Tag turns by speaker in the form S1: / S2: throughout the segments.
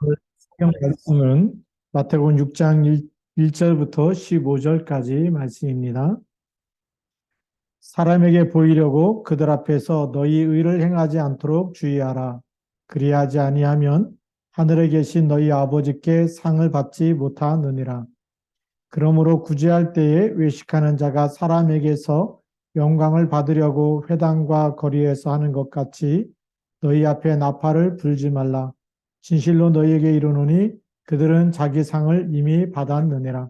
S1: 성경 말씀은 마태복음 6장 1절부터 15절까지 말씀입니다. 사람에게 보이려고 그들 앞에서 너희 의를 행하지 않도록 주의하라. 그리하지 아니하면 하늘에 계신 너희 아버지께 상을 받지 못하느니라. 그러므로 구제할 때에 외식하는 자가 사람에게서 영광을 받으려고 회당과 거리에서 하는 것 같이 너희 앞에 나팔을 불지 말라. 진실로 너희에게 이르노니 그들은 자기 상을 이미 받았느니라.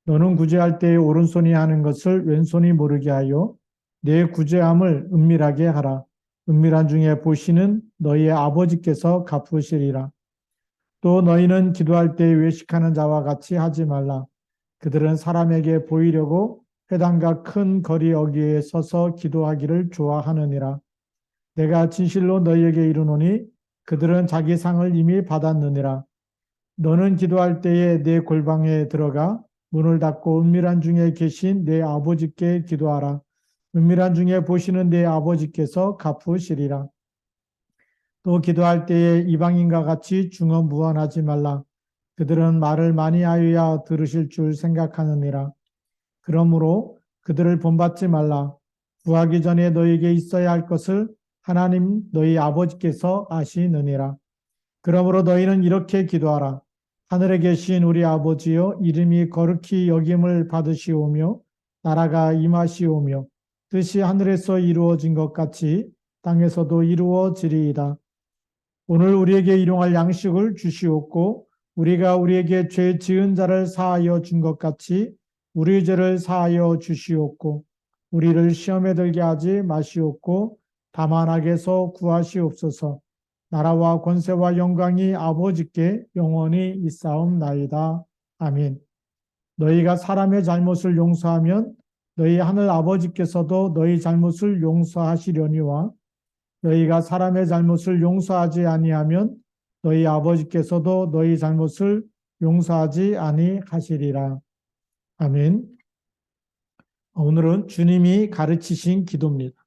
S1: 너는 구제할 때에 오른손이 하는 것을 왼손이 모르게 하여 내 구제함을 은밀하게 하라. 은밀한 중에 보시는 너희의 아버지께서 갚으시리라. 또 너희는 기도할 때에 외식하는 자와 같이 하지 말라. 그들은 사람에게 보이려고 회당과 큰 거리 어귀에 서서 기도하기를 좋아하느니라. 내가 진실로 너희에게 이르노니 그들은 자기 상을 이미 받았느니라. 너는 기도할 때에 내 골방에 들어가 문을 닫고 은밀한 중에 계신 내 아버지께 기도하라. 은밀한 중에 보시는 내 아버지께서 갚으시리라. 또 기도할 때에 이방인과 같이 중언부언하지 말라. 그들은 말을 많이 하여야 들으실 줄 생각하느니라. 그러므로 그들을 본받지 말라. 구하기 전에 너에게 있어야 할 것을 하나님 너희 아버지께서 아시느니라. 그러므로 너희는 이렇게 기도하라. 하늘에 계신 우리 아버지여, 이름이 거룩히 여김을 받으시오며 나라가 임하시오며 뜻이 하늘에서 이루어진 것 같이 땅에서도 이루어지리이다. 오늘 우리에게 일용할 양식을 주시옵고 우리가 우리에게 죄 지은 자를 사하여 준 것 같이 우리 죄를 사하여 주시옵고 우리를 시험에 들게 하지 마시옵고 다만 악에서 구하시옵소서. 나라와 권세와 영광이 아버지께 영원히 있사옵나이다. 아멘. 너희가 사람의 잘못을 용서하면 너희 하늘 아버지께서도 너희 잘못을 용서하시려니와 너희가 사람의 잘못을 용서하지 아니하면 너희 아버지께서도 너희 잘못을 용서하지 아니하시리라. 아멘. 오늘은 주님이 가르치신 기도입니다.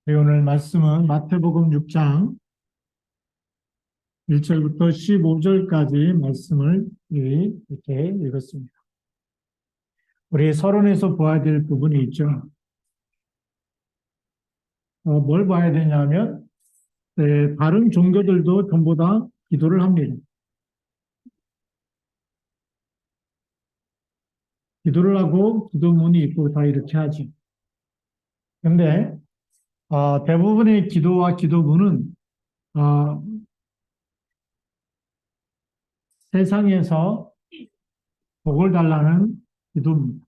S1: 오늘 말씀은 마태복음 6장 1절부터 15절까지 말씀을 이렇게 읽었습니다. 우리 서론에서 봐야 될 부분이 있죠. 뭘 봐야 되냐면 다른 종교들도 전부 다 기도를 합니다. 기도를 하고 기도문이 있고 다 이렇게 하지. 근데 대부분의 기도와 기도문은 어, 세상에서 복을 달라는 기도입니다.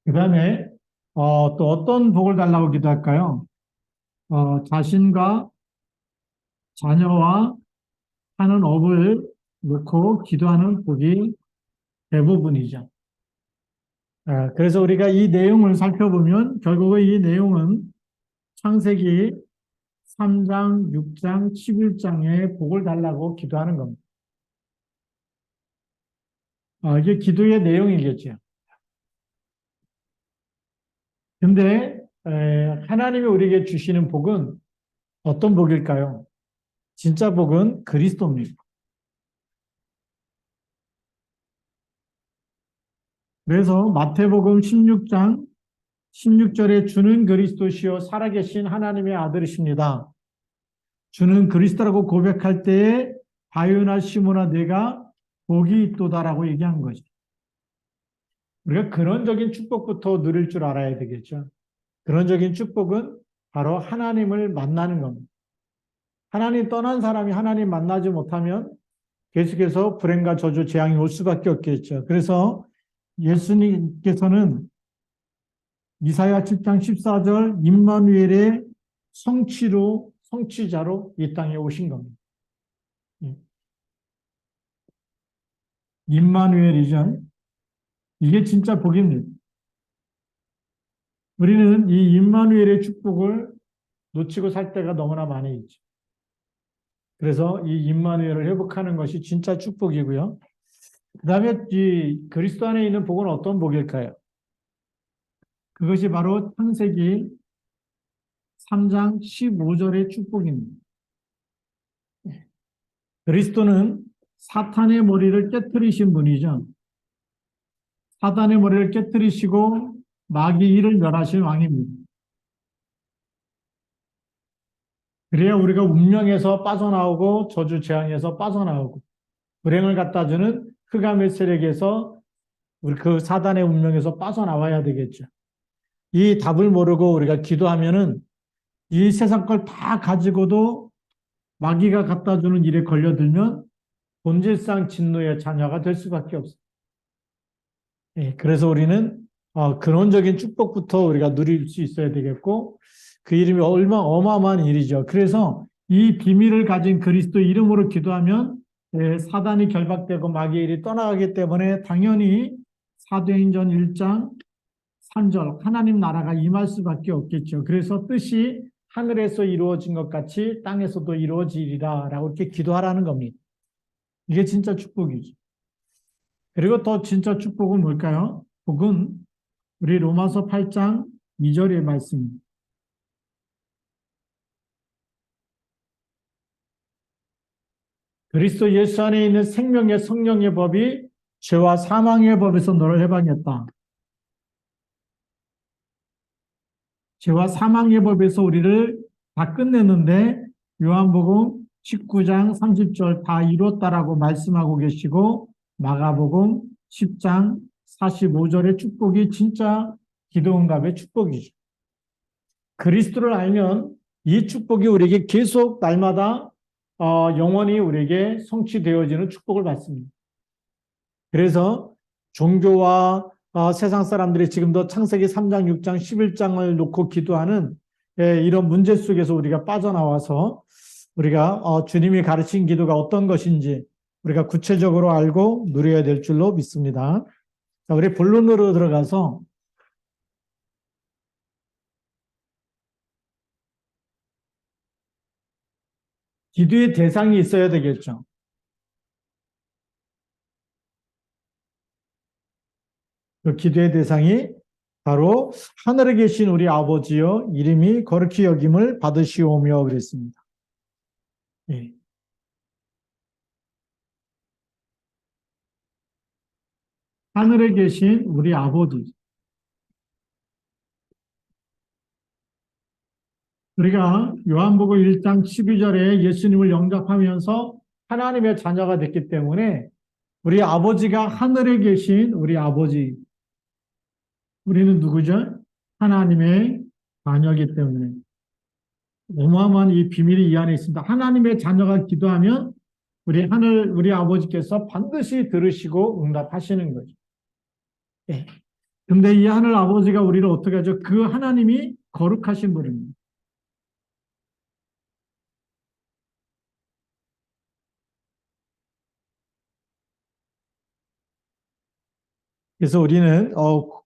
S1: 그 다음에 또 어떤 복을 달라고 기도할까요? 자신과 자녀와 하는 업을 놓고 기도하는 복이 대부분이죠. 그래서 우리가 이 내용을 살펴보면 결국은 이 내용은 창세기 3장, 6장, 11장에 복을 달라고 기도하는 겁니다. 이게 기도의 내용이겠죠. 근데 하나님이 우리에게 주시는 복은 어떤 복일까요? 진짜 복은 그리스도입니다. 그래서 마태복음 16장 16절에 주는 그리스도시요 살아계신 하나님의 아들이십니다. 주는 그리스도라고 고백할 때에 바요나 시모나 내가 복이 있도다라고 얘기한 거죠. 우리가 근원적인 축복부터 누릴 줄 알아야 되겠죠. 근원적인 축복은 바로 하나님을 만나는 겁니다. 하나님 떠난 사람이 하나님 만나지 못하면 계속해서 불행과 저주, 재앙이 올 수밖에 없겠죠. 그래서 예수님께서는 이사야 7장 14절 임마누엘의 성취자로 이 땅에 오신 겁니다. 임마누엘이죠. 이게 진짜 복입니다. 우리는 이 임마누엘의 축복을 놓치고 살 때가 너무나 많이 있죠. 그래서 이 임마누엘을 회복하는 것이 진짜 축복이고요. 그 다음에 이 그리스도 안에 있는 복은 어떤 복일까요? 그것이 바로 창세기 3장 15절의 축복입니다. 그리스도는 사탄의 머리를 깨뜨리신 분이죠. 사탄의 머리를 깨뜨리시고 마귀 일을 멸하신 왕입니다. 그래야 우리가 운명에서 빠져나오고 저주 재앙에서 빠져나오고 불행을 갖다 주는 흑암의 세력에서 우리 그 사단의 운명에서 빠져나와야 되겠죠. 이 답을 모르고 우리가 기도하면은 이 세상 걸 다 가지고도 마귀가 갖다 주는 일에 걸려들면 본질상 진노의 자녀가 될 수밖에 없어요. 예, 그래서 우리는 근원적인 축복부터 우리가 누릴 수 있어야 되겠고 그 이름이 얼마나 어마어마한 일이죠. 그래서 이 비밀을 가진 그리스도 이름으로 기도하면 사단이 결박되고 마귀의 일이 떠나가기 때문에 당연히 사도행전 1장 3절 하나님 나라가 임할 수밖에 없겠죠. 그래서 뜻이 하늘에서 이루어진 것 같이 땅에서도 이루어지리라 라고 이렇게 기도하라는 겁니다. 이게 진짜 축복이죠. 그리고 또 진짜 축복은 뭘까요? 복은 우리 로마서 8장 2절의 말씀입니다. 그리스도 예수 안에 있는 생명의 성령의 법이 죄와 사망의 법에서 너를 해방했다. 죄와 사망의 법에서 우리를 다 끝냈는데 요한복음 19장 30절 다 이뤘다라고 말씀하고 계시고 마가복음 10장 45절의 축복이 진짜 기도응답의 축복이죠. 그리스도를 알면 이 축복이 우리에게 계속 날마다 영원히 우리에게 성취되어지는 축복을 받습니다. 그래서 종교와 세상 사람들이 지금도 창세기 3장, 6장, 11장을 놓고 기도하는 이런 문제 속에서 우리가 빠져나와서 우리가 주님이 가르친 기도가 어떤 것인지 우리가 구체적으로 알고 누려야 될 줄로 믿습니다. 자, 우리 본론으로 들어가서 기도의 대상이 있어야 되겠죠. 그 기도의 대상이 바로 하늘에 계신 우리 아버지여 이름이 거룩히 여김을 받으시오며 그랬습니다. 예. 하늘에 계신 우리 아버지. 우리가 요한복음 1장 12절에 예수님을 영접하면서 하나님의 자녀가 됐기 때문에 우리 아버지가 하늘에 계신 우리 아버지. 우리는 누구죠? 하나님의 자녀이기 때문에. 어마어마한 이 비밀이 이 안에 있습니다. 하나님의 자녀가 기도하면 우리 아버지께서 반드시 들으시고 응답하시는 거죠. 예. 근데 이 하늘 아버지가 우리를 어떻게 하죠? 그 하나님이 거룩하신 분입니다. 그래서 우리는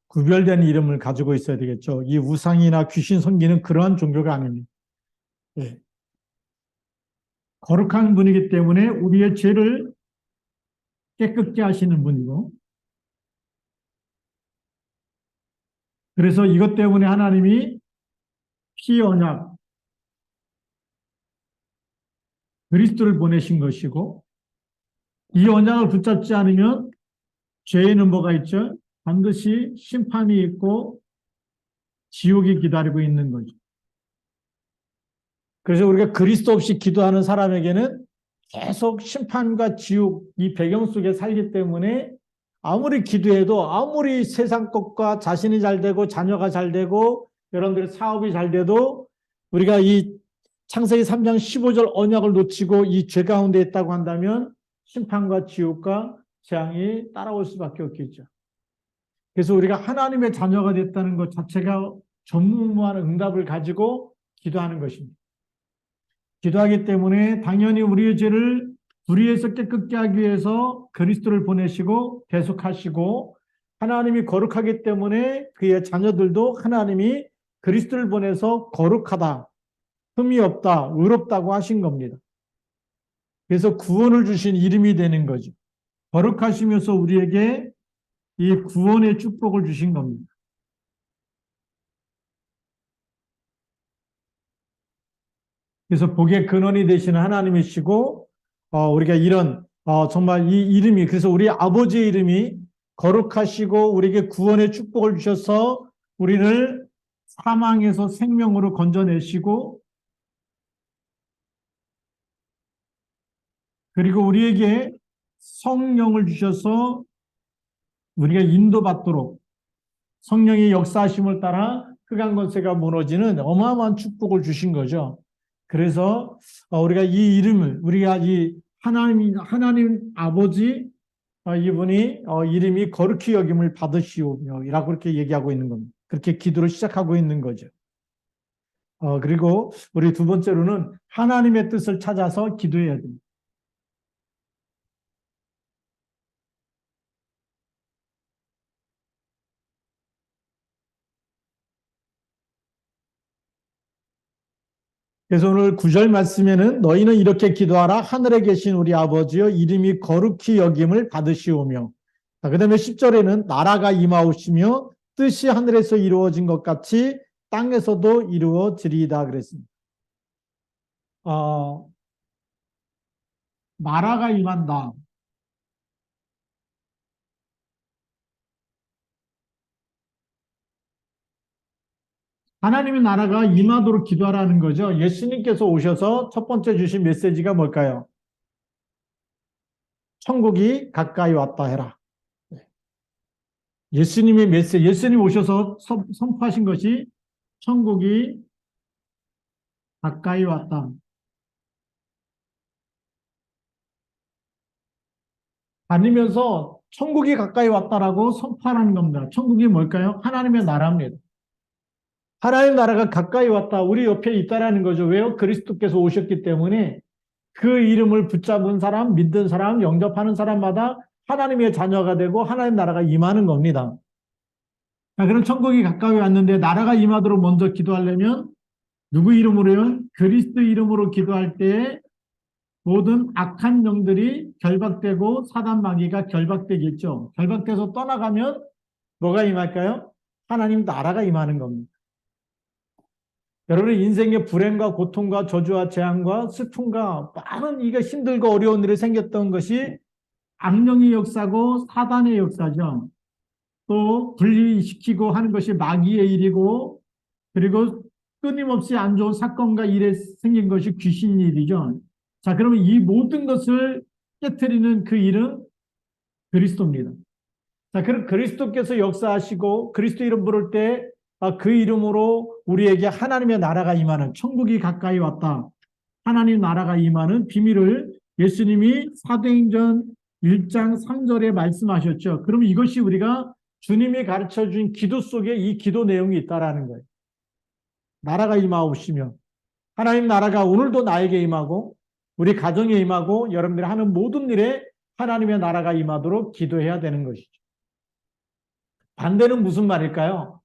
S1: 구별된 이름을 가지고 있어야 되겠죠. 이 우상이나 귀신 섬기는 그러한 종교가 아닙니다. 예. 거룩한 분이기 때문에 우리의 죄를 깨끗게 하시는 분이고 그래서 이것 때문에 하나님이 피 언약 그리스도를 보내신 것이고 이 언약을 붙잡지 않으면 죄에는 뭐가 있죠? 반드시 심판이 있고 지옥이 기다리고 있는 거죠. 그래서 우리가 그리스도 없이 기도하는 사람에게는 계속 심판과 지옥 이 배경 속에 살기 때문에 아무리 기도해도 아무리 세상 것과 자신이 잘 되고 자녀가 잘 되고 여러분들의 사업이 잘 돼도 우리가 이 창세기 3장 15절 언약을 놓치고 이 죄 가운데 있다고 한다면 심판과 지옥과 재앙이 따라올 수밖에 없겠죠. 그래서 우리가 하나님의 자녀가 됐다는 것 자체가 전무후무한 응답을 가지고 기도하는 것입니다. 기도하기 때문에 당연히 우리의 죄를 불의에서 깨끗게 하기 위해서 그리스도를 보내시고 대속하시고 하나님이 거룩하기 때문에 그의 자녀들도 하나님이 그리스도를 보내서 거룩하다. 흠이 없다, 의롭다고 하신 겁니다. 그래서 구원을 주신 이름이 되는 거죠. 거룩하시면서 우리에게 이 구원의 축복을 주신 겁니다. 그래서 복의 근원이 되시는 하나님이시고, 우리가 이런, 정말 이 이름이, 그래서 우리 아버지의 이름이 거룩하시고 우리에게 구원의 축복을 주셔서 우리를 사망에서 생명으로 건져내시고, 그리고 우리에게 성령을 주셔서 우리가 인도받도록 성령의 역사하심을 따라 흑암 권세가 무너지는 어마어마한 축복을 주신 거죠. 그래서 우리가 이 이름을 우리가 이 하나님 아버지 이분이 이름이 거룩히 여김을 받으시오며라고 그렇게 얘기하고 있는 겁니다. 그렇게 기도를 시작하고 있는 거죠. 그리고 우리 두 번째로는 하나님의 뜻을 찾아서 기도해야 됩니다. 그래서 오늘 9절 말씀에는 너희는 이렇게 기도하라. 하늘에 계신 우리 아버지여 이름이 거룩히 여김을 받으시오며, 그 다음에 10절에는 나라가 임하오시며 뜻이 하늘에서 이루어진 것 같이 땅에서도 이루어지리이다 그랬습니다. 나라가 임한다. 하나님의 나라가 임하도록 기도하라는 거죠. 예수님께서 오셔서 첫 번째 주신 메시지가 뭘까요? 천국이 가까이 왔다 해라. 예수님의 메시지, 예수님 오셔서 선포하신 것이 천국이 가까이 왔다. 다니면서 천국이 가까이 왔다라고 선포하는 겁니다. 천국이 뭘까요? 하나님의 나라입니다. 하나님 나라가 가까이 왔다. 우리 옆에 있다라는 거죠. 왜요? 그리스도께서 오셨기 때문에 그 이름을 붙잡은 사람, 믿는 사람, 영접하는 사람마다 하나님의 자녀가 되고 하나님 나라가 임하는 겁니다. 자, 그럼 천국이 가까이 왔는데 나라가 임하도록 먼저 기도하려면 누구 이름으로요? 그리스도 이름으로 기도할 때 모든 악한 영들이 결박되고 사단 마귀가 결박되겠죠. 결박돼서 떠나가면 뭐가 임할까요? 하나님 나라가 임하는 겁니다. 여러분의 인생의 불행과 고통과 저주와 재앙과 슬픔과 많은 이게 힘들고 어려운 일이 생겼던 것이 악령의 역사고 사단의 역사죠. 또 분리시키고 하는 것이 마귀의 일이고 그리고 끊임없이 안 좋은 사건과 일에 생긴 것이 귀신 일이죠. 자, 그러면 이 모든 것을 깨트리는 그 일은 그리스도입니다. 자, 그럼 그리스도께서 역사하시고 그리스도 이름 부를 때 그 이름으로 우리에게 하나님의 나라가 임하는 천국이 가까이 왔다. 하나님 나라가 임하는 비밀을 예수님이 사도행전 1장 3절에 말씀하셨죠. 그럼 이것이 우리가 주님이 가르쳐 준 기도 속에 이 기도 내용이 있다라는 거예요. 나라가 임하옵시며 하나님 나라가 오늘도 나에게 임하고 우리 가정에 임하고 여러분들이 하는 모든 일에 하나님의 나라가 임하도록 기도해야 되는 것이죠. 반대는 무슨 말일까요?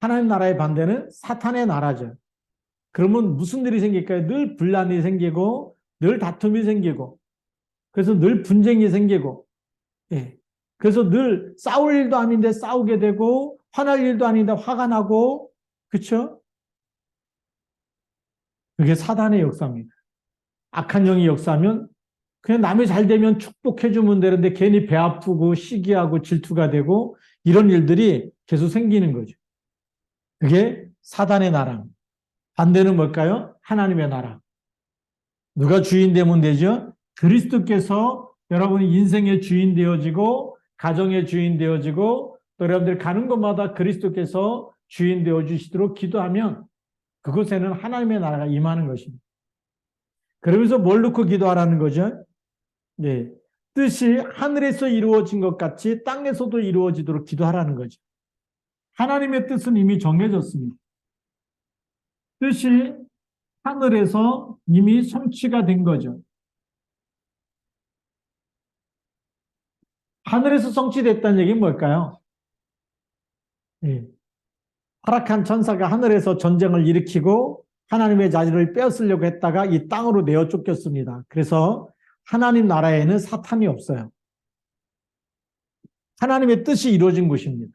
S1: 하나님 나라의 반대는 사탄의 나라죠. 그러면 무슨 일이 생길까요? 늘 분란이 생기고 늘 다툼이 생기고 그래서 늘 분쟁이 생기고 예. 그래서 늘 싸울 일도 아닌데 싸우게 되고 화날 일도 아닌데 화가 나고 그렇죠? 그게 사단의 역사입니다. 악한 영이 역사하면 그냥 남이 잘 되면 축복해주면 되는데 괜히 배 아프고 시기하고 질투가 되고 이런 일들이 계속 생기는 거죠. 그게 사단의 나라. 반대는 뭘까요? 하나님의 나라. 누가 주인 되면 되죠? 그리스도께서 여러분이 인생의 주인 되어지고 가정의 주인 되어지고 또 여러분들 가는 곳마다 그리스도께서 주인 되어주시도록 기도하면 그곳에는 하나님의 나라가 임하는 것입니다. 그러면서 뭘 놓고 기도하라는 거죠? 네. 뜻이 하늘에서 이루어진 것 같이 땅에서도 이루어지도록 기도하라는 거죠. 하나님의 뜻은 이미 정해졌습니다. 뜻이 하늘에서 이미 성취가 된 거죠. 하늘에서 성취됐다는 얘기는 뭘까요? 네. 타락한 천사가 하늘에서 전쟁을 일으키고 하나님의 자리를 빼앗으려고 했다가 이 땅으로 내어 쫓겼습니다. 그래서 하나님 나라에는 사탄이 없어요. 하나님의 뜻이 이루어진 곳입니다.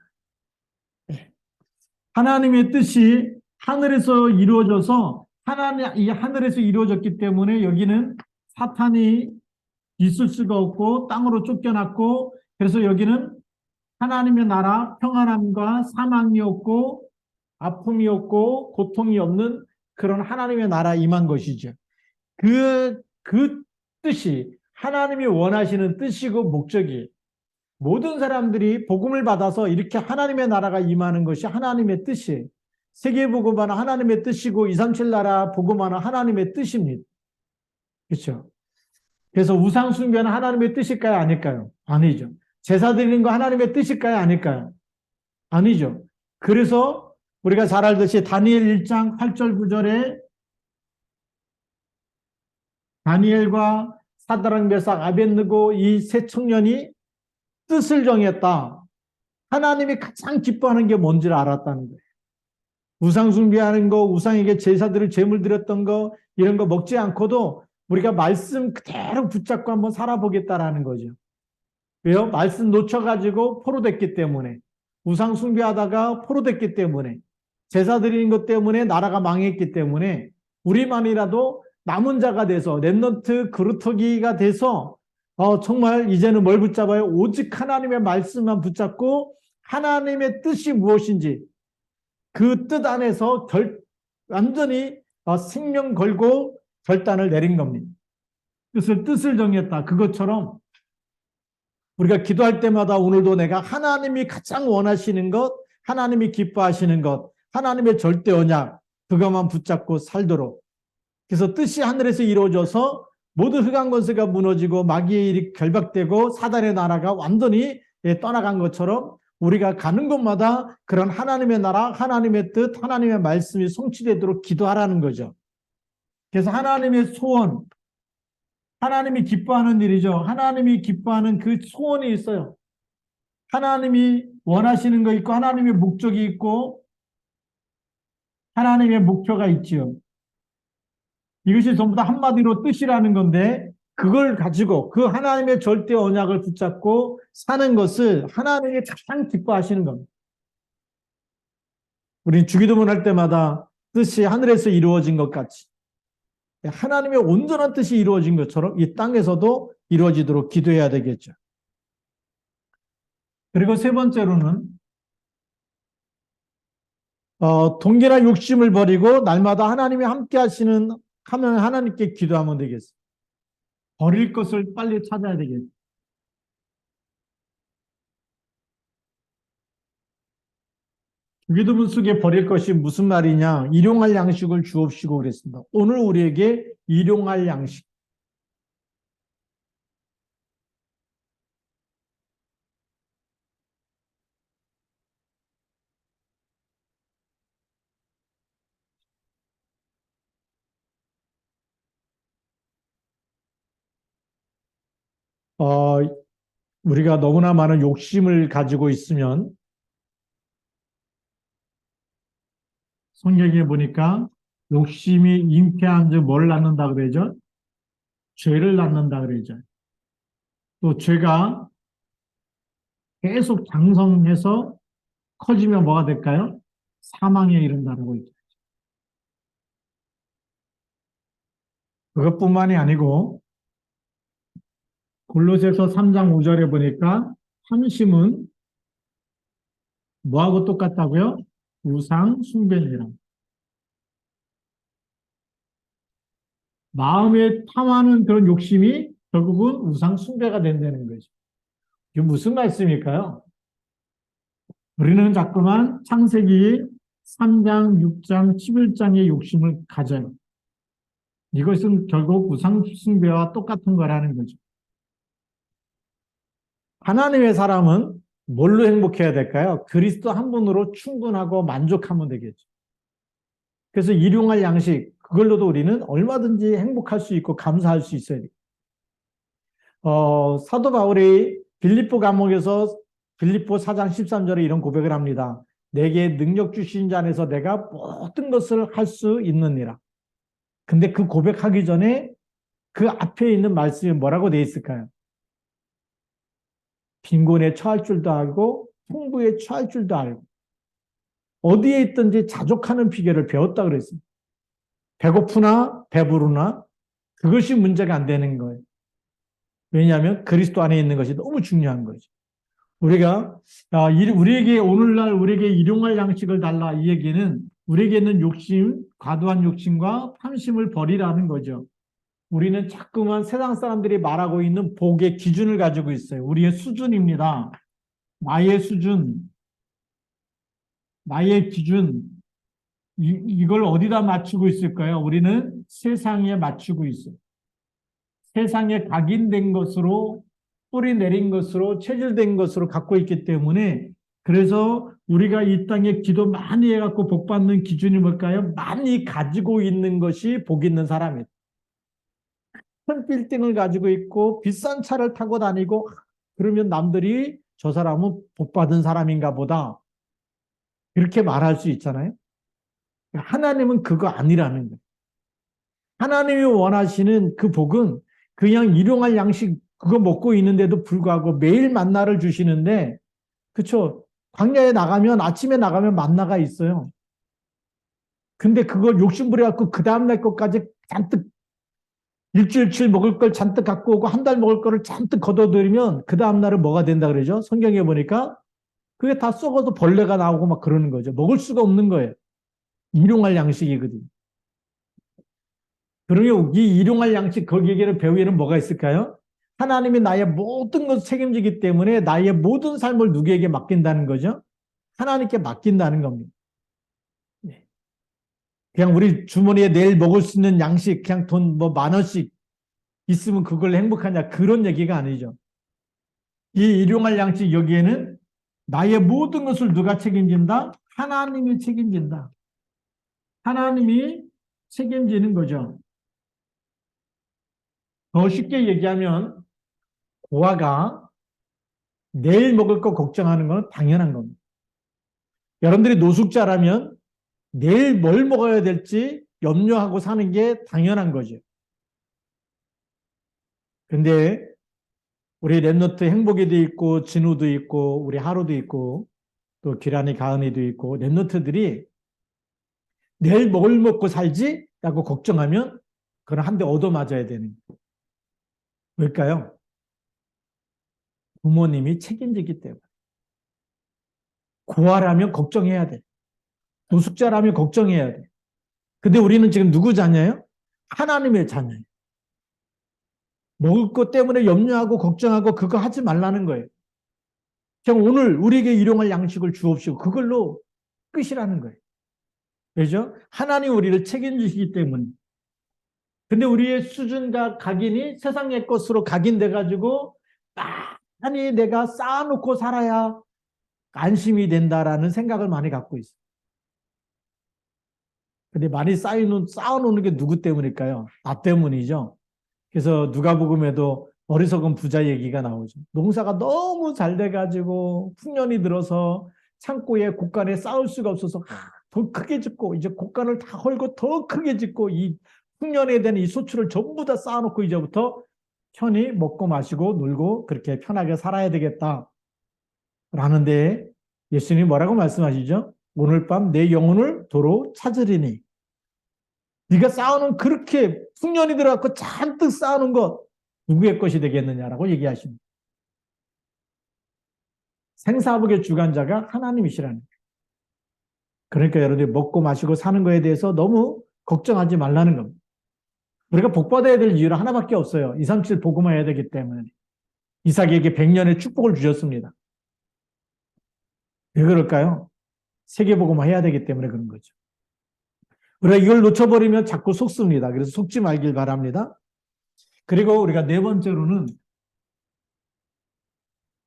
S1: 하나님의 뜻이 하늘에서 이루어져서 이 하늘에서 이루어졌기 때문에 여기는 사탄이 있을 수가 없고 땅으로 쫓겨났고, 그래서 여기는 하나님의 나라 평안함과 사망이 없고 아픔이 없고 고통이 없는 그런 하나님의 나라 임한 것이죠. 그 뜻이 하나님이 원하시는 뜻이고 목적이, 모든 사람들이 복음을 받아서 이렇게 하나님의 나라가 임하는 것이 하나님의 뜻이에요. 세계복음화는 하나님의 뜻이고 237 나라 복음화는 하나님의 뜻입니다. 그렇죠? 그래서 우상 숭배는 하나님의 뜻일까요? 아닐까요? 아니죠. 제사 드리는 거 하나님의 뜻일까요? 아닐까요? 아니죠. 그래서 우리가 잘 알듯이 다니엘 1장 8절 9절에 다니엘과 사드락 메삭 아벳느고 이 세 청년이 뜻을 정했다. 하나님이 가장 기뻐하는 게 뭔지를 알았다는 거예요. 우상 숭배하는 거, 우상에게 제사들을 제물 드렸던 거, 이런 거 먹지 않고도 우리가 말씀 그대로 붙잡고 한번 살아보겠다라는 거죠. 왜요? 말씀 놓쳐가지고 포로됐기 때문에, 우상 숭배하다가 포로됐기 때문에, 제사 드리는 것 때문에 나라가 망했기 때문에 우리만이라도 남은 자가 돼서 렘넌트 그루터기가 돼서 정말 이제는 뭘 붙잡아요? 오직 하나님의 말씀만 붙잡고 하나님의 뜻이 무엇인지 그 뜻 안에서 완전히 생명 걸고 결단을 내린 겁니다. 뜻을 정했다. 그것처럼 우리가 기도할 때마다 오늘도 내가 하나님이 가장 원하시는 것, 하나님이 기뻐하시는 것, 하나님의 절대 언약, 그것만 붙잡고 살도록. 그래서 뜻이 하늘에서 이루어져서 모든 흑암 권세가 무너지고 마귀의 일이 결박되고 사단의 나라가 완전히 떠나간 것처럼 우리가 가는 곳마다 그런 하나님의 나라, 하나님의 뜻, 하나님의 말씀이 성취되도록 기도하라는 거죠. 그래서 하나님의 소원, 하나님이 기뻐하는 일이죠. 하나님이 기뻐하는 그 소원이 있어요. 하나님이 원하시는 거 있고 하나님의 목적이 있고 하나님의 목표가 있지요. 이것이 전부 다 한마디로 뜻이라는 건데 그걸 가지고 그 하나님의 절대 언약을 붙잡고 사는 것을 하나님이 가장 기뻐하시는 겁니다. 우리 주기도문 할 때마다 뜻이 하늘에서 이루어진 것 같이 하나님의 온전한 뜻이 이루어진 것처럼 이 땅에서도 이루어지도록 기도해야 되겠죠. 그리고 세 번째로는 동기나 욕심을 버리고 날마다 하나님이 함께 하면 하나님께 기도하면 되겠어요. 버릴 것을 빨리 찾아야 되겠죠. 주기도문 속에 버릴 것이 무슨 말이냐? 일용할 양식을 주옵시고 그랬습니다. 오늘 우리에게 일용할 양식. 우리가 너무나 많은 욕심을 가지고 있으면 성경에 보니까 욕심이 잉태한 즉 뭘 낳는다 그러죠? 죄를 낳는다 그러죠. 또 죄가 계속 장성해서 커지면 뭐가 될까요? 사망에 이른다고 있죠. 그것뿐만이 아니고 골로새서 3장 5절에 보니까 탐심은 뭐하고 똑같다고요? 우상 숭배니라. 마음에 탐하는 그런 욕심이 결국은 우상 숭배가 된다는 거죠. 이게 무슨 말씀일까요? 우리는 자꾸만 창세기 3장, 6장, 11장의 욕심을 가져요. 이것은 결국 우상 숭배와 똑같은 거라는 거죠. 하나님의 사람은 뭘로 행복해야 될까요? 그리스도 한 분으로 충분하고 만족하면 되겠죠. 그래서 일용할 양식, 그걸로도 우리는 얼마든지 행복할 수 있고 감사할 수 있어야 돼요. 사도 바울이 빌립보 감옥에서 빌립보 4장 13절에 이런 고백을 합니다. 내게 능력 주신 자 안에서 내가 모든 것을 할 수 있느니라. 근데 그 고백하기 전에 그 앞에 있는 말씀이 뭐라고 돼 있을까요? 빈곤에 처할 줄도 알고 풍부에 처할 줄도 알고 어디에 있든지 자족하는 비결을 배웠다 그랬습니다. 배고프나 배부르나 그것이 문제가 안 되는 거예요. 왜냐하면 그리스도 안에 있는 것이 너무 중요한 거죠. 우리가 우리에게 오늘날 우리에게 일용할 양식을 달라 이 얘기는 우리에게는 욕심, 과도한 욕심과 탐심을 버리라는 거죠. 우리는 자꾸만 세상 사람들이 말하고 있는 복의 기준을 가지고 있어요. 우리의 수준입니다. 나의 수준, 나의 기준, 이걸 어디다 맞추고 있을까요? 우리는 세상에 맞추고 있어요. 세상에 각인된 것으로, 뿌리 내린 것으로, 체질된 것으로 갖고 있기 때문에 그래서 우리가 이 땅에 기도 많이 해갖고 복 받는 기준이 뭘까요? 많이 가지고 있는 것이 복 있는 사람이에요. 큰 빌딩을 가지고 있고 비싼 차를 타고 다니고 그러면 남들이 저 사람은 복 받은 사람인가 보다 이렇게 말할 수 있잖아요. 하나님은 그거 아니라는 거예요. 하나님이 원하시는 그 복은 그냥 일용할 양식 그거 먹고 있는데도 불구하고 매일 만나를 주시는데 그쵸? 광야에 나가면 아침에 나가면 만나가 있어요. 근데 그걸 욕심부려 갖고 그 다음날 것까지 잔뜩 일주일치 먹을 걸 잔뜩 갖고 오고 한 달 먹을 거를 잔뜩 걷어들이면 그 다음날은 뭐가 된다 그러죠? 성경에 보니까 그게 다 썩어도 벌레가 나오고 막 그러는 거죠. 먹을 수가 없는 거예요. 일용할 양식이거든요. 그러면 이 일용할 양식 거기에는 배후에는 뭐가 있을까요? 하나님이 나의 모든 것을 책임지기 때문에 나의 모든 삶을 누구에게 맡긴다는 거죠? 하나님께 맡긴다는 겁니다. 그냥 우리 주머니에 내일 먹을 수 있는 양식 그냥 돈 뭐 10,000원씩 있으면 그걸 행복하냐 그런 얘기가 아니죠. 이 일용할 양식 여기에는 나의 모든 것을 누가 책임진다? 하나님이 책임진다. 하나님이 책임지는 거죠. 더 쉽게 얘기하면 고아가 내일 먹을 거 걱정하는 건 당연한 겁니다. 여러분들이 노숙자라면 내일 뭘 먹어야 될지 염려하고 사는 게 당연한 거죠. 근데 우리 랩노트 행복이도 있고 진우도 있고 우리 하루도 있고 또 기란이 가은이도 있고 랩노트들이 내일 뭘 먹고 살지? 라고 걱정하면 그건 한 대 얻어맞아야 되는 거예요. 왜일까요? 부모님이 책임지기 때문에. 고아라면 걱정해야 돼. 노숙자라면 걱정해야 돼. 근데 우리는 지금 누구 자녀예요? 하나님의 자녀예요. 먹을 것 때문에 염려하고 걱정하고 그거 하지 말라는 거예요. 그냥 오늘 우리에게 일용할 양식을 주옵시고 그걸로 끝이라는 거예요. 왜죠? 하나님 우리를 책임지시기 때문에. 근데 우리의 수준과 각인이 세상의 것으로 각인돼가지고 많이 내가 쌓아놓고 살아야 안심이 된다라는 생각을 많이 갖고 있어요. 근데 많이 쌓아놓는 게 누구 때문일까요? 나 때문이죠. 그래서 누가복음에도 어리석은 부자 얘기가 나오죠. 농사가 너무 잘 돼가지고 풍년이 들어서 창고에 곡간에 쌓을 수가 없어서 더 크게 짓고 이제 곡간을 다 헐고 더 크게 짓고 이 풍년에 대한 이 소출을 전부 다 쌓아놓고 이제부터 편히 먹고 마시고 놀고 그렇게 편하게 살아야 되겠다. 라는데 예수님이 뭐라고 말씀하시죠? 오늘 밤 내 영혼을 도로 찾으리니 네가 쌓아놓은 그렇게 풍년이 들어갖고 잔뜩 쌓아놓은 것 누구의 것이 되겠느냐라고 얘기하십니다. 생사복의 주관자가 하나님이시라는 거예요. 그러니까 여러분들이 먹고 마시고 사는 거에 대해서 너무 걱정하지 말라는 겁니다. 우리가 복받아야 될 이유는 하나밖에 없어요. 237 복음화 해야 되기 때문에. 이삭에게 100년의 축복을 주셨습니다. 왜 그럴까요? 세계복음화 해야 되기 때문에 그런 거죠. 우리가 이걸 놓쳐버리면 자꾸 속습니다. 그래서 속지 말길 바랍니다. 그리고 우리가 네 번째로는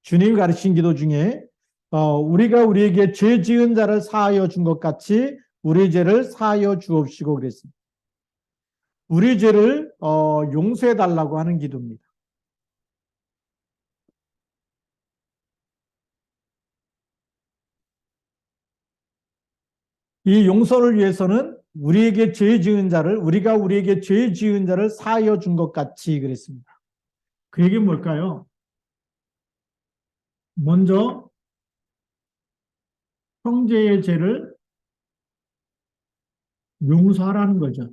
S1: 주님이 가르친 기도 중에 우리가 우리에게 죄 지은 자를 사하여 준 것 같이 우리 죄를 사하여 주옵시고 그랬습니다. 우리 죄를 용서해 달라고 하는 기도입니다. 이 용서를 위해서는 우리에게 죄 지은 자를, 우리가 우리에게 죄 지은 자를 사하여 준 것 같이 그랬습니다. 그 얘기는 뭘까요? 먼저 형제의 죄를 용서하라는 거죠.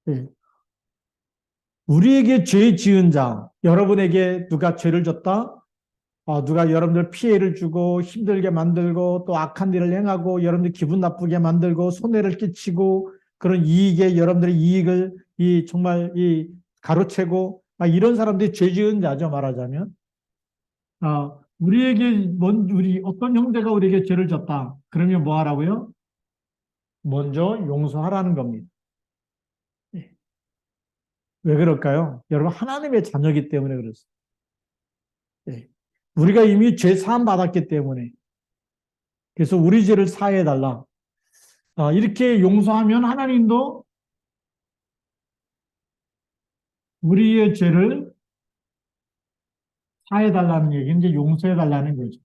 S1: 네. 우리에게 죄 지은 자, 여러분에게 누가 죄를 졌다? 누가 여러분들 피해를 주고 힘들게 만들고 또 악한 일을 행하고 여러분들 기분 나쁘게 만들고 손해를 끼치고 그런 이익에 여러분들의 이익을 정말 가로채고 이런 사람들이 죄 지은 자죠, 말하자면. 우리 어떤 형제가 우리에게 죄를 졌다. 그러면 뭐 하라고요? 먼저 용서하라는 겁니다. 예. 왜 그럴까요? 여러분, 하나님의 자녀이기 때문에 그렇습니다. 예. 우리가 이미 죄 사함 받았기 때문에. 그래서 우리 죄를 사해 달라. 이렇게 용서하면 하나님도 우리의 죄를 사해 달라는 얘기는 이제 용서해 달라는 거죠.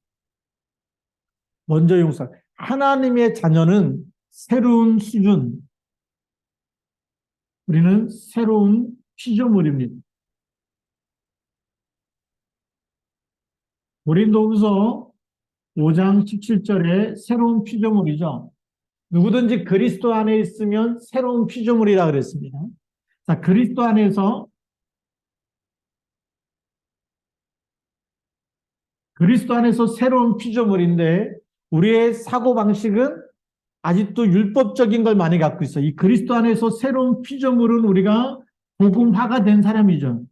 S1: 먼저 용서. 하나님의 자녀는 새로운 수준, 우리는 새로운 피조물입니다. 고린도후서 5장 17절에 새로운 피조물이죠. 누구든지 그리스도 안에 있으면 새로운 피조물이라 그랬습니다. 자, 그리스도 안에서 새로운 피조물인데 우리의 사고방식은 아직도 율법적인 걸 많이 갖고 있어요. 이 그리스도 안에서 새로운 피조물은 우리가 복음화가 된 사람이죠.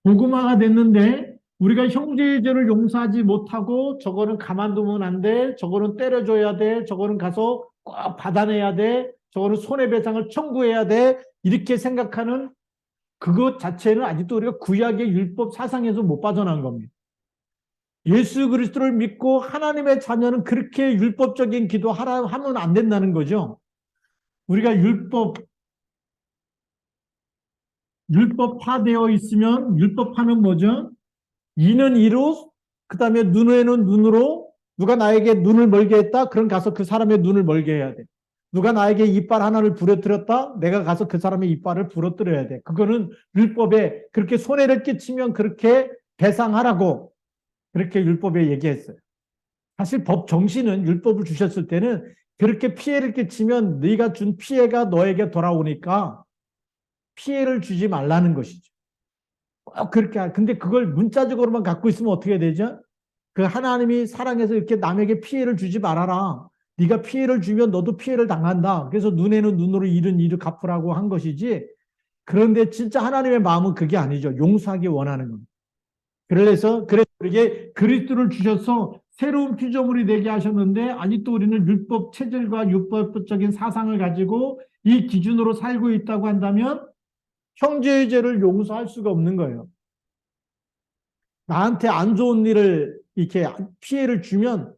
S1: 복음화가 됐는데 우리가 형제의 죄를 용서하지 못하고 저거는 가만두면 안 돼. 저거는 때려줘야 돼. 저거는 가서 꼭 받아내야 돼. 저거는 손해배상을 청구해야 돼. 이렇게 생각하는 그것 자체는 아직도 우리가 구약의 율법 사상에서 못 빠져난 겁니다. 예수 그리스도를 믿고 하나님의 자녀는 그렇게 율법적인 기도하면 안 된다는 거죠. 우리가 율법화되어 있으면 율법화는 뭐죠? 이는 이로, 그 다음에 눈에는 눈으로, 누가 나에게 눈을 멀게 했다? 그럼 가서 그 사람의 눈을 멀게 해야 돼. 누가 나에게 이빨 하나를 부러뜨렸다? 내가 가서 그 사람의 이빨을 부러뜨려야 돼. 그거는 율법에 그렇게 손해를 끼치면 그렇게 배상하라고 그렇게 율법에 얘기했어요. 사실 법 정신은 율법을 주셨을 때는 그렇게 피해를 끼치면 네가 준 피해가 너에게 돌아오니까 피해를 주지 말라는 것이죠. 그렇게 근데 그걸 문자적으로만 갖고 있으면 어떻게 되죠? 그 하나님이 사랑해서 이렇게 남에게 피해를 주지 말아라. 네가 피해를 주면 너도 피해를 당한다. 그래서 눈에는 눈으로 이른 이를 갚으라고 한 것이지. 그런데 진짜 하나님의 마음은 그게 아니죠. 용서하기 원하는 겁니다. 그래서 우리에게 그리스도를 주셔서 새로운 피조물이 되게 하셨는데 아직도 우리는 율법 체질과 율법적인 사상을 가지고 이 기준으로 살고 있다고 한다면 형제의 죄를 용서할 수가 없는 거예요. 나한테 안 좋은 일을 이렇게 피해를 주면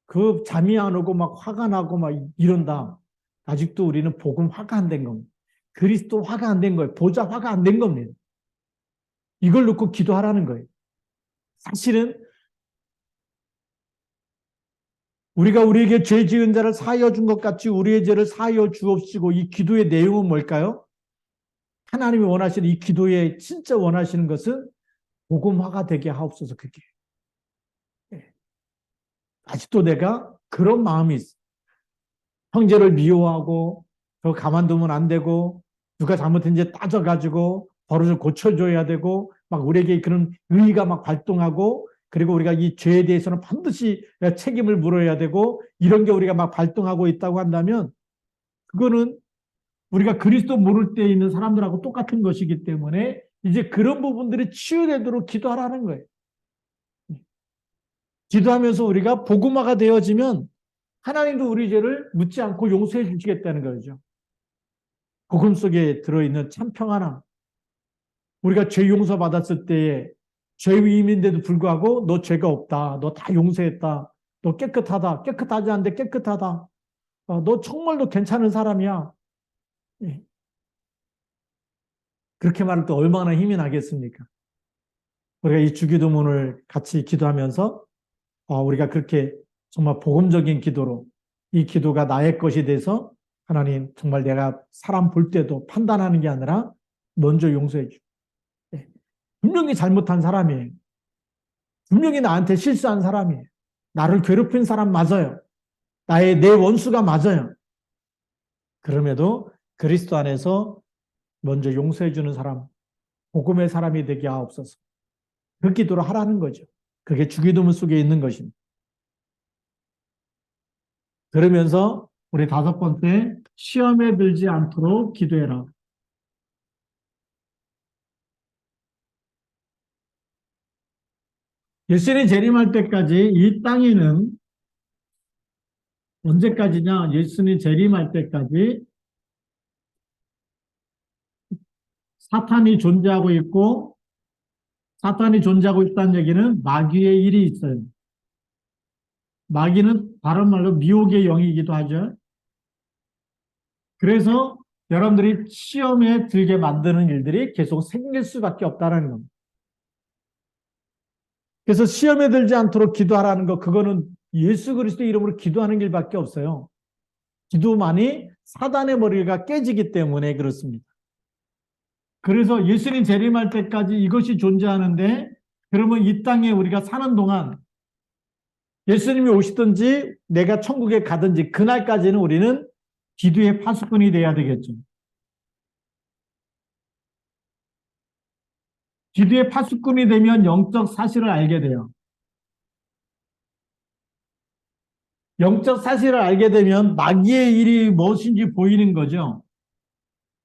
S1: 그 잠이 안 오고 막 화가 나고 막 이런다. 아직도 우리는 복음 화가 안 된 겁니다. 그리스도 화가 안 된 거예요. 보좌 화가 안 된 겁니다. 이걸 놓고 기도하라는 거예요. 사실은 우리가 우리에게 죄 지은 자를 사하여 준 것 같이 우리의 죄를 사하여 주옵시고 이 기도의 내용은 뭘까요? 하나님이 원하시는 이 기도에 진짜 원하시는 것은 복음화가 되게 하옵소서 그게. 아직도 내가 그런 마음이 있어. 형제를 미워하고 저 가만두면 안 되고 누가 잘못했는지 따져가지고 버릇을 고쳐줘야 되고 막 우리에게 그런 의의가 막 발동하고 그리고 우리가 이 죄에 대해서는 반드시 책임을 물어야 되고 이런 게 우리가 막 발동하고 있다고 한다면 그거는 우리가 그리스도 모를 때 있는 사람들하고 똑같은 것이기 때문에 이제 그런 부분들이 치유되도록 기도하라는 거예요. 기도하면서 우리가 복음화가 되어지면 하나님도 우리 죄를 묻지 않고 용서해 주시겠다는 거죠. 복음 속에 들어있는 참 평안함. 우리가 죄 용서 받았을 때에 죄위임인데도 불구하고 너 죄가 없다. 너 다 용서했다. 너 깨끗하다. 깨끗하지 않은데 깨끗하다. 너 정말로 괜찮은 사람이야. 예. 그렇게 말할 때 얼마나 힘이 나겠습니까? 우리가 이 주기도문을 같이 기도하면서 우리가 그렇게 정말 복음적인 기도로 이 기도가 나의 것이 돼서 하나님 정말 내가 사람 볼 때도 판단하는 게 아니라 먼저 용서해 주. 예. 분명히 잘못한 사람이에요. 분명히 나한테 실수한 사람이에요. 나를 괴롭힌 사람 맞아요. 내 원수가 맞아요. 그럼에도 그리스도 안에서 먼저 용서해 주는 사람, 복음의 사람이 되게 하옵소서. 그 기도를 하라는 거죠. 그게 주기도문 속에 있는 것입니다. 그러면서 우리 다섯 번째, 시험에 들지 않도록 기도해라. 예수님 재림할 때까지 이 땅에는 언제까지냐? 예수님 재림할 때까지 사탄이 존재하고 있고, 사탄이 존재하고 있다는 얘기는 마귀의 일이 있어요. 마귀는 다른 말로 미혹의 영이기도 하죠. 그래서 여러분들이 시험에 들게 만드는 일들이 계속 생길 수밖에 없다는 겁니다. 그래서 시험에 들지 않도록 기도하라는 거, 그거는 예수 그리스도 이름으로 기도하는 길밖에 없어요. 기도만이 사단의 머리가 깨지기 때문에 그렇습니다. 그래서 예수님 재림할 때까지 이것이 존재하는데, 그러면 이 땅에 우리가 사는 동안 예수님이 오시든지 내가 천국에 가든지 그날까지는 우리는 기도의 파수꾼이 돼야 되겠죠. 기도의 파수꾼이 되면 영적 사실을 알게 돼요. 영적 사실을 알게 되면 마귀의 일이 무엇인지 보이는 거죠.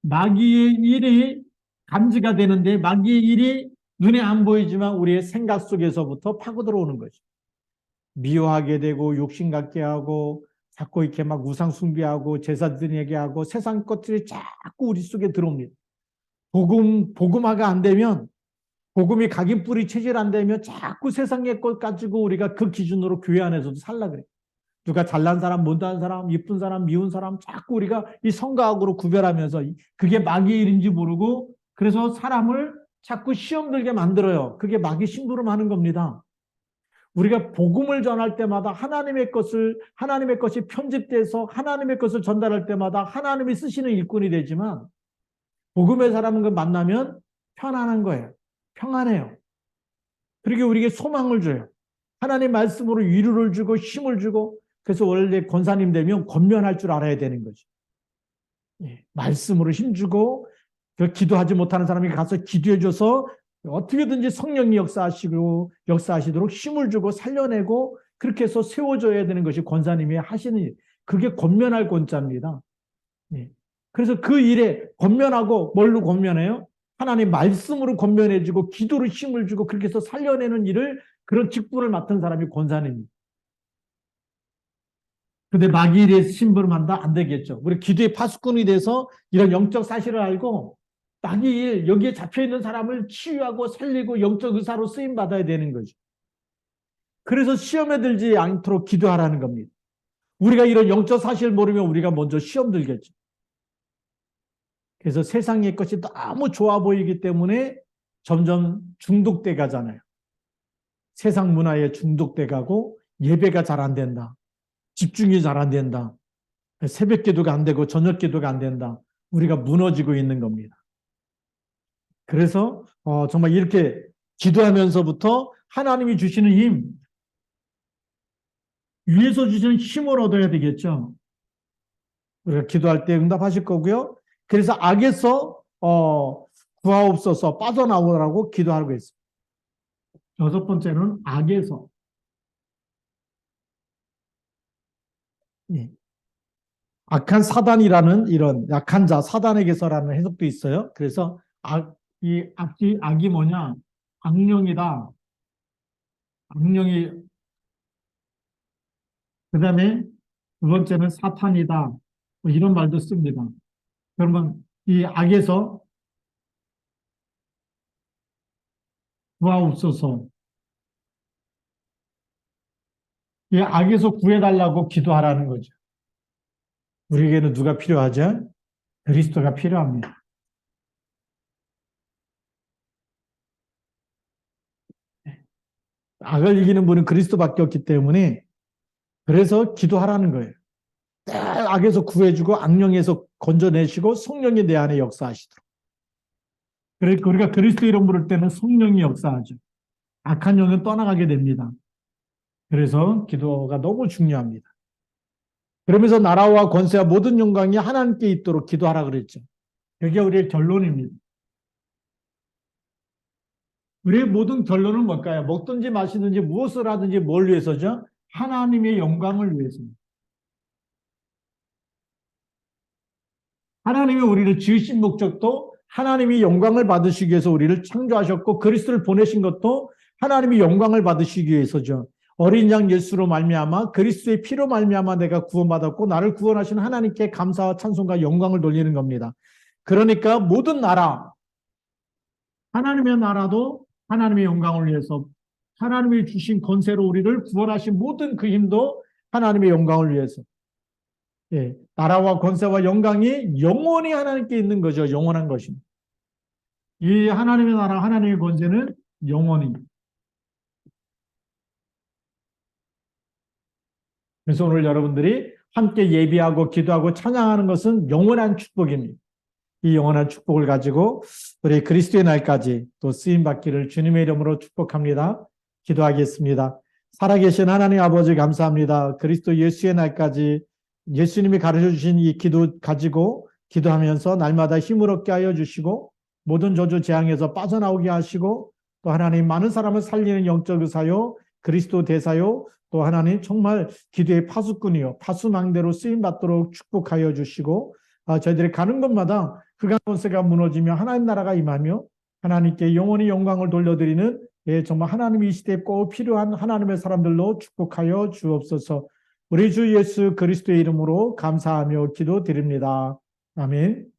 S1: 마귀의 일이 감지가 되는데 마귀의 일이 눈에 안 보이지만 우리의 생각 속에서부터 파고 들어오는 거죠. 미워하게 되고 욕심 갖게 하고 자꾸 이렇게 막 우상 숭배하고 제사 드리게 하고 세상 것들이 자꾸 우리 속에 들어옵니다. 복음화가 안 되면 복음이 각인 뿌리 체질 안 되면 자꾸 세상의 것 가지고 우리가 그 기준으로 교회 안에서도 살라 그래. 누가 잘난 사람, 못난 사람, 이쁜 사람, 미운 사람 자꾸 우리가 이 성과학으로 구별하면서 그게 마귀의 일인지 모르고 그래서 사람을 자꾸 시험 들게 만들어요. 그게 마귀 심부름 하는 겁니다. 우리가 복음을 전할 때마다 하나님의 것이 편집돼서 하나님의 것을 전달할 때마다 하나님이 쓰시는 일꾼이 되지만 복음의 사람을 만나면 편안한 거예요. 평안해요. 그리고 우리에게 소망을 줘요. 하나님 말씀으로 위로를 주고 힘을 주고 그래서 원래 권사님 되면 권면할 줄 알아야 되는 거죠. 예, 말씀으로 힘주고 그 기도하지 못하는 사람이 가서 기도해줘서 어떻게든지 성령이 역사하시도록 힘을 주고 살려내고 그렇게 해서 세워줘야 되는 것이 권사님이 하시는 일. 그게 권면할 권자입니다. 예. 그래서 그 일에 권면하고 뭘로 권면해요? 하나님 말씀으로 권면해주고 기도로 힘을 주고 그렇게 해서 살려내는 일을 그런 직분을 맡은 사람이 권사님입니다. 근데 마귀에 심부름한다? 안 되겠죠. 우리 기도의 파수꾼이 돼서 이런 영적 사실을 알고 마귀 일, 여기에 잡혀있는 사람을 치유하고 살리고 영적 의사로 쓰임받아야 되는 거죠. 그래서 시험에 들지 않도록 기도하라는 겁니다. 우리가 이런 영적 사실을 모르면 우리가 먼저 시험 들겠죠. 그래서 세상의 것이 너무 좋아 보이기 때문에 점점 중독돼 가잖아요. 세상 문화에 중독돼 가고 예배가 잘 안 된다. 집중이 잘 안 된다. 새벽 기도가 안 되고 저녁 기도가 안 된다. 우리가 무너지고 있는 겁니다. 그래서 정말 이렇게 기도하면서부터 하나님이 주시는 힘, 위에서 주시는 힘을 얻어야 되겠죠. 우리가 기도할 때 응답하실 거고요. 그래서 악에서 구하옵소서 빠져나오라고 기도하고 있습니다. 여섯 번째는 악에서. 예. 악한 사단이라는 이런 약한 자, 사단에게서라는 해석도 있어요. 그래서 악이 뭐냐? 악령이다. 악령이, 그 다음에 두 번째는 사탄이다. 뭐 이런 말도 씁니다. 그러면 이 악에서 구하옵소서. 이 악에서 구해달라고 기도하라는 거죠. 우리에게는 누가 필요하죠? 그리스도가 필요합니다. 악을 이기는 분은 그리스도밖에 없기 때문에 그래서 기도하라는 거예요. 악에서 구해주고 악령에서 건져내시고 성령이 내 안에 역사하시도록. 그러니까 우리가 그리스도 이름 부를 때는 성령이 역사하죠. 악한 영은 떠나가게 됩니다. 그래서 기도가 너무 중요합니다. 그러면서 나라와 권세와 모든 영광이 하나님께 있도록 기도하라 그랬죠. 그게 우리의 결론입니다. 우리의 모든 결론은 뭘까요? 먹든지 마시든지 무엇을 하든지 뭘 위해서죠? 하나님의 영광을 위해서입니다. 하나님이 우리를 지으신 목적도 하나님이 영광을 받으시기 위해서 우리를 창조하셨고 그리스도를 보내신 것도 하나님이 영광을 받으시기 위해서죠. 어린 양 예수로 말미암아 그리스도의 피로 말미암아 내가 구원받았고 나를 구원하신 하나님께 감사와 찬송과 영광을 돌리는 겁니다. 그러니까 모든 나라, 하나님의 나라도 하나님의 영광을 위해서 하나님이 주신 권세로 우리를 구원하신 모든 그 힘도 하나님의 영광을 위해서 예, 나라와 권세와 영광이 영원히 하나님께 있는 거죠. 영원한 것입니다. 이 하나님의 나라, 하나님의 권세는 영원히. 그래서 오늘 여러분들이 함께 예비하고 기도하고 찬양하는 것은 영원한 축복입니다. 이 영원한 축복을 가지고 우리 그리스도의 날까지 또 쓰임받기를 주님의 이름으로 축복합니다. 기도하겠습니다. 살아계신 하나님 아버지 감사합니다. 그리스도 예수의 날까지 예수님이 가르쳐 주신 이 기도 가지고 기도하면서 날마다 힘을 얻게 하여 주시고 모든 저주 재앙에서 빠져나오게 하시고 또 하나님 많은 사람을 살리는 영적 의사요 그리스도 대사요 또 하나님 정말 기도의 파수꾼이요 파수망대로 쓰임받도록 축복하여 주시고 저희들이 가는 곳마다 흑암 권세가 무너지며 하나님 나라가 임하며 하나님께 영원히 영광을 돌려드리는 정말 하나님이 이 시대에 꼭 필요한 하나님의 사람들로 축복하여 주옵소서. 우리 주 예수 그리스도의 이름으로 감사하며 기도드립니다. 아멘.